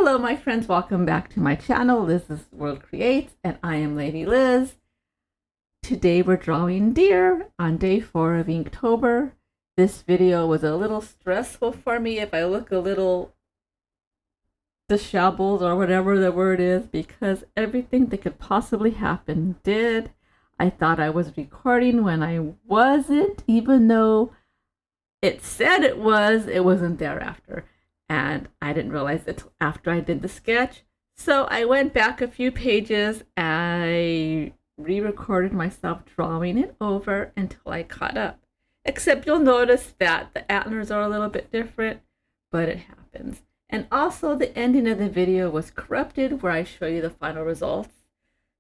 Hello my friends, welcome back to my channel. This is World Creates and I am Lady Liz. Today we're drawing deer on day 4 of Inktober. This video was a little stressful for me if I look a little disheveled or whatever the word is, because everything that could possibly happen did. I thought I was recording when I wasn't, even though it said it wasn't there after. And I didn't realize it after I did the sketch. So I went back a few pages and I re-recorded myself drawing it over until I caught up. Except you'll notice that the antlers are a little bit different, but it happens. And also the ending of the video was corrupted where I show you the final results.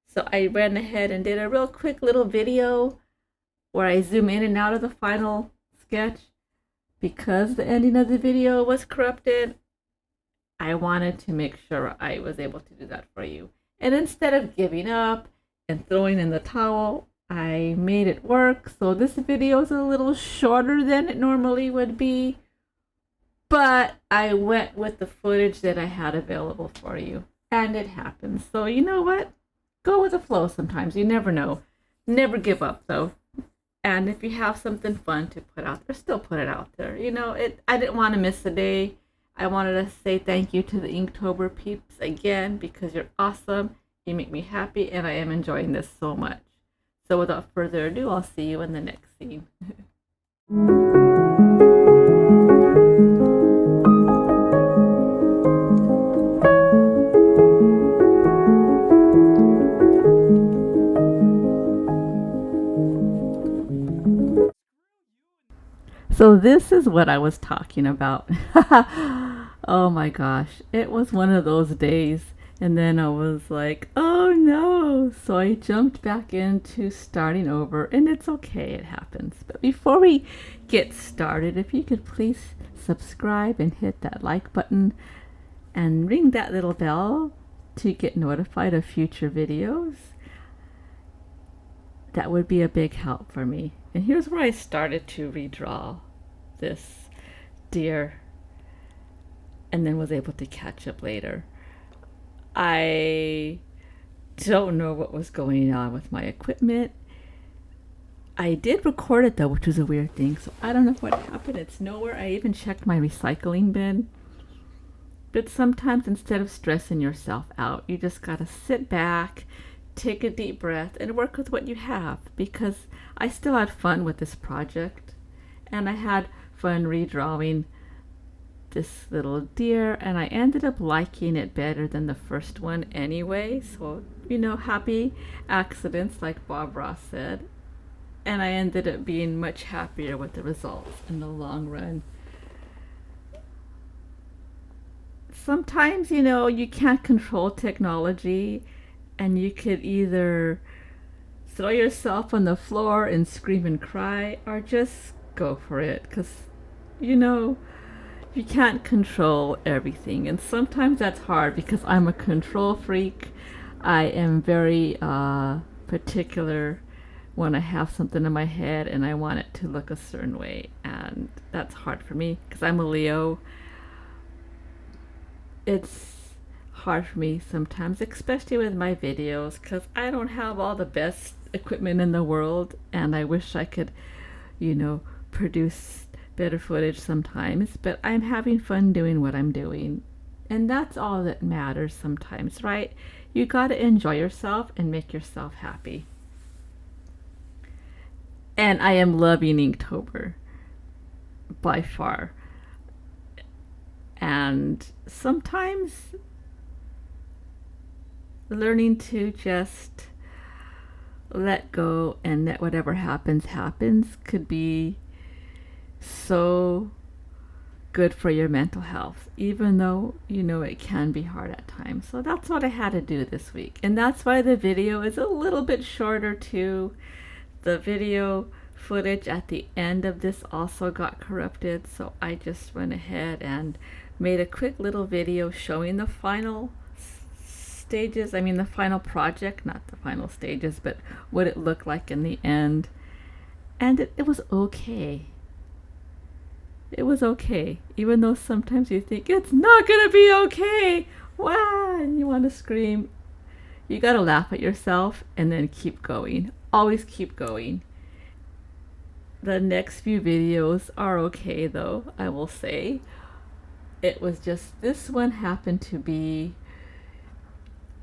So I ran ahead and did a real quick little video where I zoom in and out of the final sketch. Because the ending of the video was corrupted, I wanted to make sure I was able to do that for you. And instead of giving up and throwing in the towel, I made it work. So this video is a little shorter than it normally would be, but I went with the footage that I had available for you. And it happens. So you know what? Go with the flow sometimes. You never know. Never give up though. And if you have something fun to put out there, still put it out there. You know, I didn't want to miss a day. I wanted to say thank you to the Inktober peeps again, because you're awesome. You make me happy and I am enjoying this so much. So without further ado, I'll see you in the next scene. So this is what I was talking about. Oh my gosh, it was one of those days. And then I was like, oh no. So I jumped back into starting over, and it's okay, it happens. But before we get started, if you could please subscribe and hit that like button and ring that little bell to get notified of future videos. That would be a big help for me. And here's where I started to redraw this deer and then was able to catch up later. I don't know what was going on with my equipment. I did record it though, which was a weird thing, so I don't know what happened. It's nowhere. I even checked my recycling bin. But sometimes instead of stressing yourself out, you just gotta sit back, take a deep breath, and work with what you have, because I still had fun with this project. And I had fun redrawing this little deer, and I ended up liking it better than the first one anyway. So, you know, happy accidents, like Bob Ross said. And I ended up being much happier with the results in the long run. Sometimes, you know, you can't control technology, and you could either throw yourself on the floor and scream and cry, or just go for it, because you know you can't control everything. And sometimes that's hard because I'm a control freak. I am very particular when I have something in my head and I want it to look a certain way, and that's hard for me because I'm a Leo. It's hard for me sometimes, especially with my videos, because I don't have all the best equipment in the world, and I wish I could, you know, produce better footage sometimes, but I'm having fun doing what I'm doing, and that's all that matters sometimes, right? You gotta enjoy yourself and make yourself happy. And I am loving Inktober by far. And sometimes learning to just let go and let whatever happens could be so good for your mental health, even though you know it can be hard at times. So that's what I had to do this week, and that's why the video is a little bit shorter too. The video footage at the end of this also got corrupted, so I just went ahead and made a quick little video showing the final stages. I mean the final project, not the final stages, but what it looked like in the end. And it was okay. It was okay, even though sometimes you think it's not gonna be okay. wow, and you want to scream. You gotta laugh at yourself and then keep going. Always keep going. The next few videos are okay though, I will say. It was just this one happened to be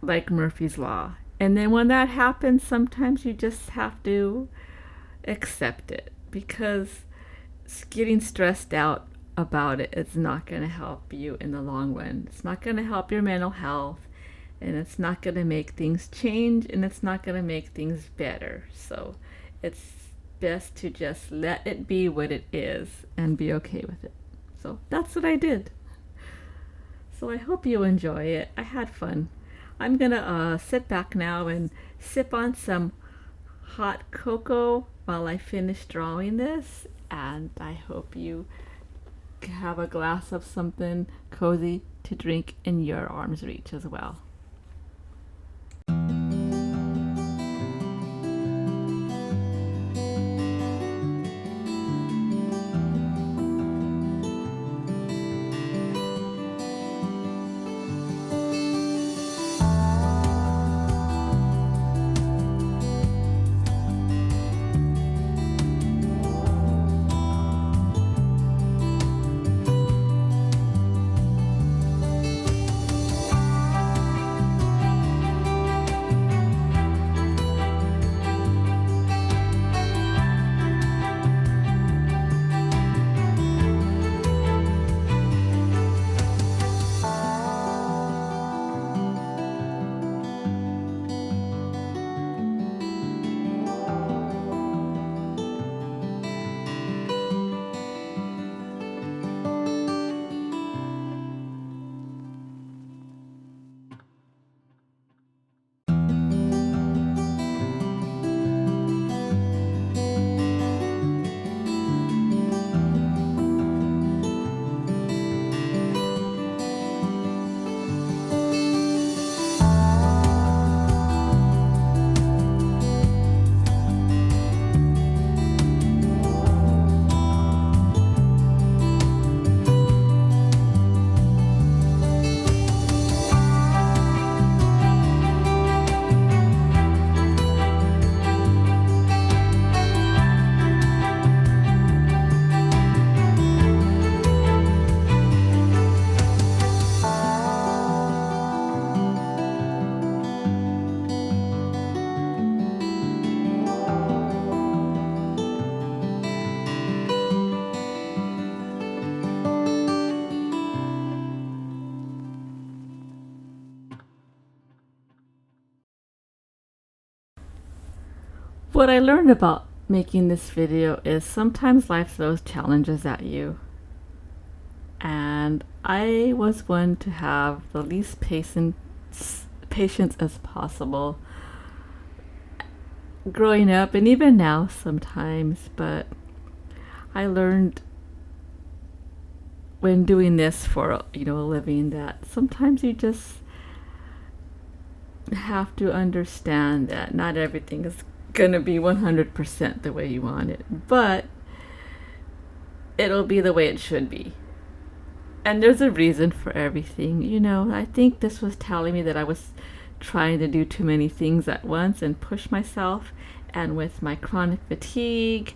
like Murphy's Law. And then when that happens, sometimes you just have to accept it, because getting stressed out about it is not going to help you in the long run. It's not going to help your mental health, and it's not going to make things change, and it's not going to make things better. So it's best to just let it be what it is and be okay with it. So that's what I did. So I hope you enjoy it. I had fun. I'm gonna sit back now and sip on some hot cocoa while I finish drawing this, and I hope you have a glass of something cozy to drink in your arm's reach as well. What I learned about making this video is sometimes life throws challenges at you. And I was one to have the least patience as possible growing up, and even now sometimes, but I learned when doing this for a living that sometimes you just have to understand that not everything is gonna be 100% the way you want it, but it'll be the way it should be. And there's a reason for everything. I think this was telling me that I was trying to do too many things at once and push myself, and with my chronic fatigue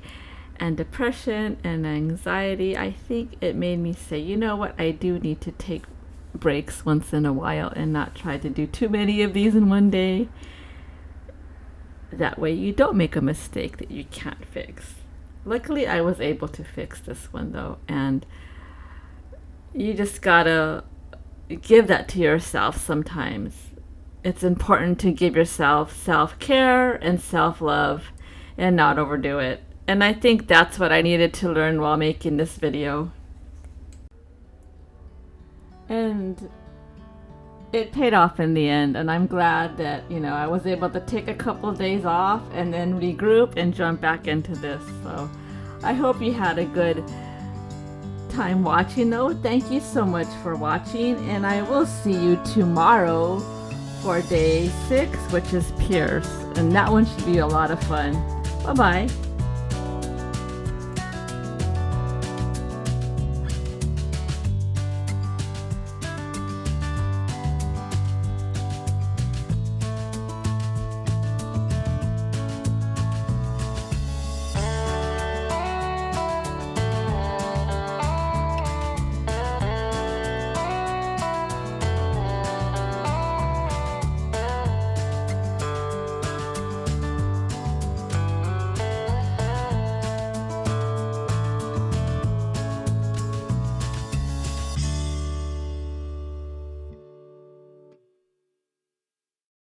and depression and anxiety, I think it made me say, you know what, I do need to take breaks once in a while and not try to do too many of these in one day. That way you don't make a mistake that you can't fix. Luckily, I was able to fix this one though, and you just gotta give that to yourself sometimes. It's important to give yourself self-care and self-love and not overdo it. And I think that's what I needed to learn while making this video. And it paid off in the end, and I'm glad that I was able to take a couple of days off and then regroup and jump back into this. So I hope you had a good time watching though. Thank you so much for watching, and I will see you tomorrow for day 6, which is Pierce, and that one should be a lot of fun. Bye bye.